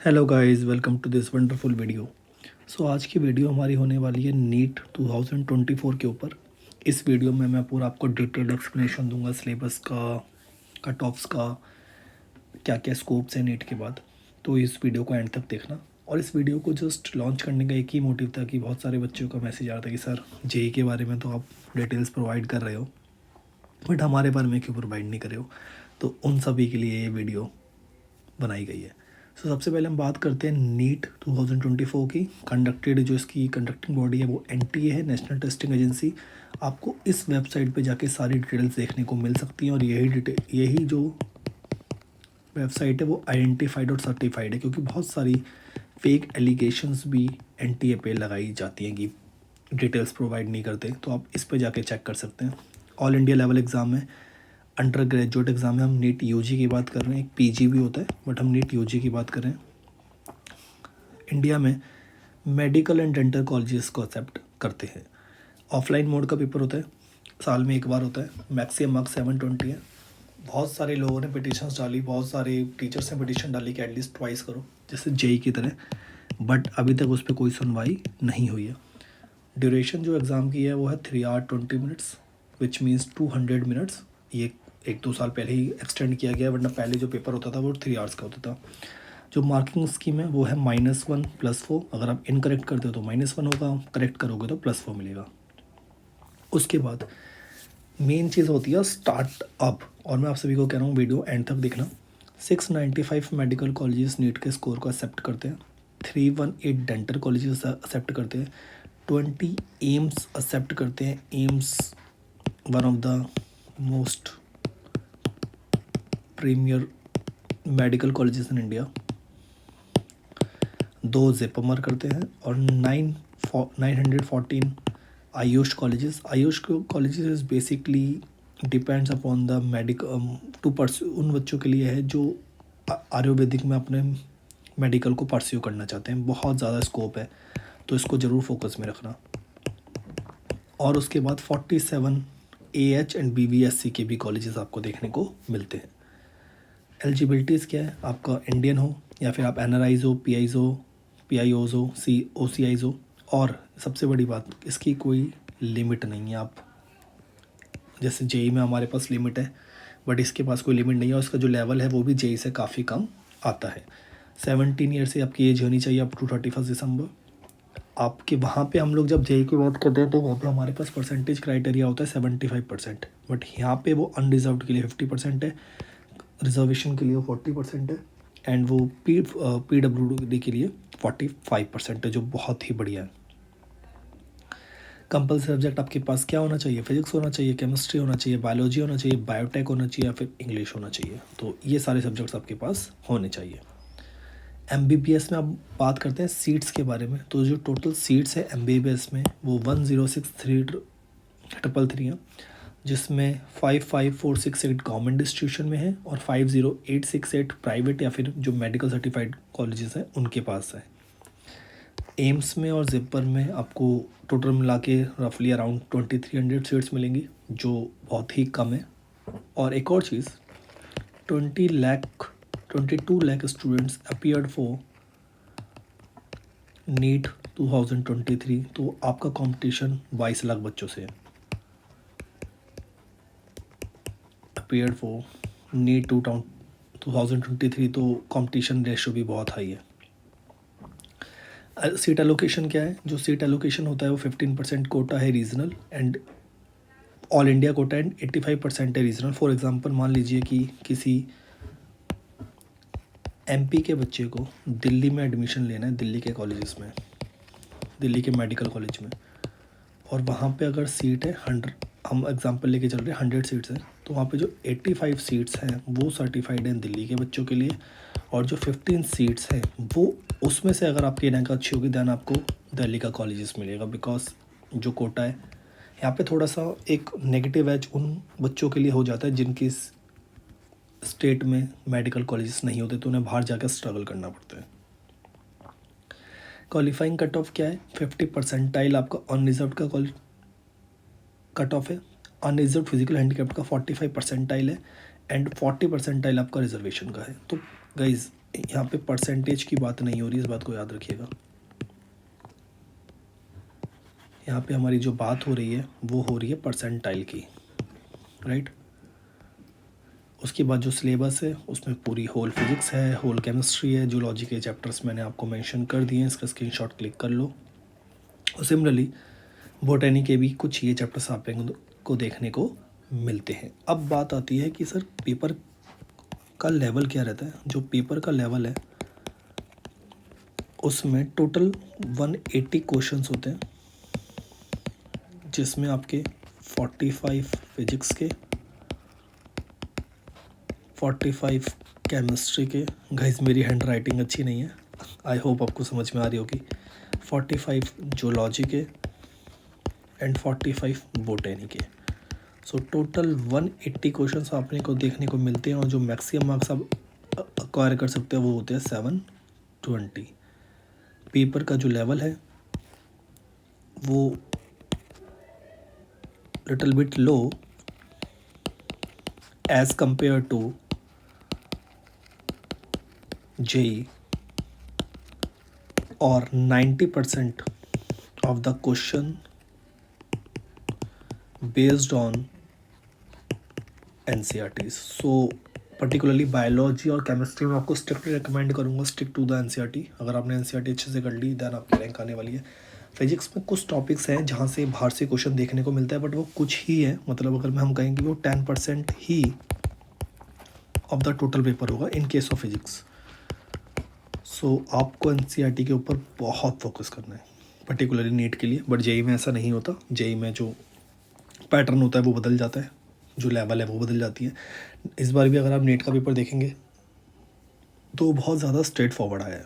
Hello guys, welcome to this wonderful video. आज की video हमारी होने वाली है नीट 2024 के ऊपर। इस वीडियो में मैं पूरा आपको डिटेल्ड एक्सप्लेनेशन दूंगा सिलेबस का, कट ऑफ्स का, क्या क्या स्कोप्स है नीट के बाद। तो इस वीडियो को एंड तक देखना। और इस वीडियो को जस्ट लॉन्च करने का एक ही मोटिव था कि बहुत सारे बच्चों का मैसेज आ रहा था कि सर जेई के बारे में तो आप डिटेल्स प्रोवाइड कर रहे हो, बट हमारे बारे में क्यों प्रोवाइड नहीं कर रहे हो। तो उन सभी के लिए ये वीडियो बनाई गई है। सबसे पहले हम बात करते हैं नीट 2024 की। कंडक्टेड जो इसकी कंडक्टिंग बॉडी है वो एनटीए है, नेशनल टेस्टिंग एजेंसी। आपको इस वेबसाइट पे जाके सारी डिटेल्स देखने को मिल सकती हैं। और यही जो वेबसाइट है वो आइडेंटिफाइड और सर्टिफाइड है, क्योंकि बहुत सारी फेक एलिगेशंस भी एनटीए पे लगाई जाती हैं कि डिटेल्स प्रोवाइड नहीं करते। तो आप इस पे जाके चेक कर सकते हैं। ऑल इंडिया लेवल एग्ज़ाम है, अंडर ग्रेजुएट एग्ज़ाम है। हम नीट यूजी की बात कर रहे हैं, एक पीजी भी होता है, बट हम नीट यूजी की बात कर रहे हैं। इंडिया में मेडिकल एंड डेंटल कॉलेजेस को एक्सेप्ट करते हैं। ऑफलाइन मोड का पेपर होता है, साल में एक बार होता है। मैक्सिमम मार्क्स 720 है। बहुत सारे लोगों ने पिटिशन्स डाली, बहुत सारे टीचर्स ने पिटिशन डाली कि एटलीस्ट ट्वाइस करो, जैसे जेई की तरह, बट अभी तक उस पर कोई सुनवाई नहीं हुई है। ड्यूरेशन जो एग्ज़ाम की है वो है 3 hours 20 minutes, which means 200 minutes. ये 1-2 साल पहले ही एक्सटेंड किया गया, वरना पहले जो पेपर होता था वो 3 hours का होता था। जो मार्किंग स्कीम है वो है -1 +4। अगर आप इनकरेक्ट करते हो तो -1 होगा, करेक्ट करोगे तो +4 मिलेगा। उसके बाद मेन चीज़ होती है स्टार्ट अप, और मैं आप सभी को कह रहा हूँ वीडियो एंड तक देखना। 695 मेडिकल कॉलेजेस नीट के स्कोर को एक्सेप्ट करते हैं। 318 डेंटल कॉलेजेस एक्सेप्ट करते हैं। 20 एम्स एक्सेप्ट करते हैं। AIIMS one of the most premier medical colleges in India. 2 JIPMER करते हैं और 914 AYUSH colleges. AYUSH colleges is basically depends upon the medical to pursue, उन बच्चों के लिए है जो आयुर्वेदिक में अपने मेडिकल को परस्यू करना चाहते हैं। बहुत ज़्यादा स्कोप है, तो इसको ज़रूर फोकस में रखना। और उसके बाद 47 एएच एंड बीवीएससी के भी कॉलेजेस आपको देखने को मिलते हैं। एलिजिबिलिटीज़ क्या है, आपका इंडियन हो या फिर आप एनआरआईज हो, पीआईज हो, पीआईओज हो, ओसीआईज हो। और सबसे बड़ी बात, इसकी कोई लिमिट नहीं है। आप जैसे जेई में हमारे पास लिमिट है, बट इसके पास कोई लिमिट नहीं है। और इसका जो लेवल है वो भी जेई से काफ़ी कम आता है। 17 ईयर से आपकी एज होनी चाहिए अप टू 31 दिसंबर। आपके वहाँ पे हम लोग जब जेई की बात करते हैं तो वहाँ पे हमारे पास परसेंटेज क्राइटेरिया होता है 75%, बट यहाँ पे वो अनरिजर्व के लिए 50% है, रिजर्वेशन के लिए 40% है, एंड वो पीडब्ल्यूडी के लिए 45% है, जो बहुत ही बढ़िया है। कंपल्सरी सब्जेक्ट आपके पास क्या होना चाहिए, फिजिक्स होना चाहिए, केमिस्ट्री होना चाहिए, बायोलॉजी होना चाहिए, बायोटेक होना चाहिए, या फिर इंग्लिश होना चाहिए। तो ये सारे सब्जेक्ट्स आपके पास होने चाहिए। एमबीबीएस में अब बात करते हैं सीट्स के बारे में। तो जो टोटल सीट्स है एमबीबीएस में वो 106,333 हैं, जिसमें 55,468 गवर्नमेंट इंस्टीट्यूशन में है और 50,868 प्राइवेट या फिर जो मेडिकल सर्टिफाइड कॉलेजेस हैं उनके पास है। एम्स में और जिपर में आपको टोटल मिला के रफली अराउंड 2,300 सीट्स मिलेंगी, जो बहुत ही कम है। और एक और चीज़, 22 lakh students appeared for NEET 2023। तो आपका कंपटीशन 22 लाख बच्चों से है। अपीयर्ड फॉर नीट 2023, तो कंपटीशन रेशो भी बहुत हाई है। सीट एलोकेशन क्या है, जो सीट एलोकेशन होता है वो 15% कोटा है regional, and all India quota, and 85% है रीजनल। फॉर एग्जांपल मान लीजिए कि किसी एमपी के बच्चे को दिल्ली में एडमिशन लेना है, दिल्ली के कॉलेजेस में, दिल्ली के मेडिकल कॉलेज में, और वहाँ पे अगर सीट है 100, हम एग्जांपल लेके चल रहे हैं 100 सीट्स हैं, तो वहाँ पे जो 85 सीट्स हैं वो सर्टिफाइड हैं दिल्ली के बच्चों के लिए, और जो 15 सीट्स हैं वो उसमें से अगर आपकी रैंक अच्छी होगी दैन आपको दिल्ली का कॉलेजेस मिलेगा। बिकॉज जो कोटा है यहाँ पे थोड़ा सा एक नेगेटिव एज उन बच्चों के लिए हो जाता है जिनकी स्टेट में मेडिकल कॉलेजेस नहीं होते, तो उन्हें बाहर जाकर स्ट्रगल करना पड़ता है। क्वालिफाइंग कट ऑफ क्या है, 50% आपका अनरिजर्व का कट ऑफ है। अनरिजर्व फिजिकल हैंडीकैप्ड का 45% है, एंड 40% आपका रिजर्वेशन का है। तो गाइज यहाँ पे परसेंटेज की बात नहीं हो रही, इस बात को याद रखिएगा। यहाँ पे हमारी जो बात हो रही है वो हो रही है परसेंटाइल की, राइट। उसके बाद जो सिलेबस है उसमें पूरी होल फिजिक्स है, होल केमिस्ट्री है, जूलॉजी के चैप्टर्स मैंने आपको मेंशन कर दिए हैं, इसका स्क्रीनशॉट क्लिक कर लो। और सिमिलरली बोटैनी के भी कुछ ये चैप्टर्स आप को देखने को मिलते हैं। अब बात आती है कि सर पेपर का लेवल क्या रहता है। जो पेपर का लेवल है उसमें टोटल 180 क्वेश्चंस होते हैं, जिसमें आपके 45 फिजिक्स के, 45 केमिस्ट्री के। गाइस मेरी हैंड राइटिंग अच्छी नहीं है, आई होप आपको समझ में आ रही होगी। 45 जूलॉजी के एंड 45 बोटैनी के। सो टोटल 180 क्वेश्चंस आपने को देखने को मिलते हैं, और जो मैक्सिमम मार्क्स आप अक्वायर कर सकते हैं वो होते हैं 720। पेपर का जो लेवल है वो little bit low as compare to JEE, और 90% of the question based on NCERTs. So particularly biology और केमिस्ट्री में आपको स्ट्रिक्टली रिकमेंड करूँगा स्टिक टू द NCERT। अगर आपने NCERT अच्छे से कर ली देन आपकी रैंक आने वाली है। फिजिक्स में कुछ टॉपिक्स हैं जहाँ से बाहर से क्वेश्चन देखने को मिलता है, बट वो कुछ ही है, मतलब अगर हम कहेंगे वो 10% ही ऑफ द टोटल पेपर होगा इन केस ऑफ फिजिक्स। सो आपको NCERT के ऊपर बहुत फोकस करना है, पर्टिकुलरली नीट के लिए। बट जेई में ऐसा नहीं होता, जेई में जो पैटर्न होता है वो बदल जाता है, जो लेवल है वो बदल जाती है। इस बार भी अगर आप नीट का पेपर देखेंगे तो बहुत ज़्यादा स्ट्रेट फॉरवर्ड आया है।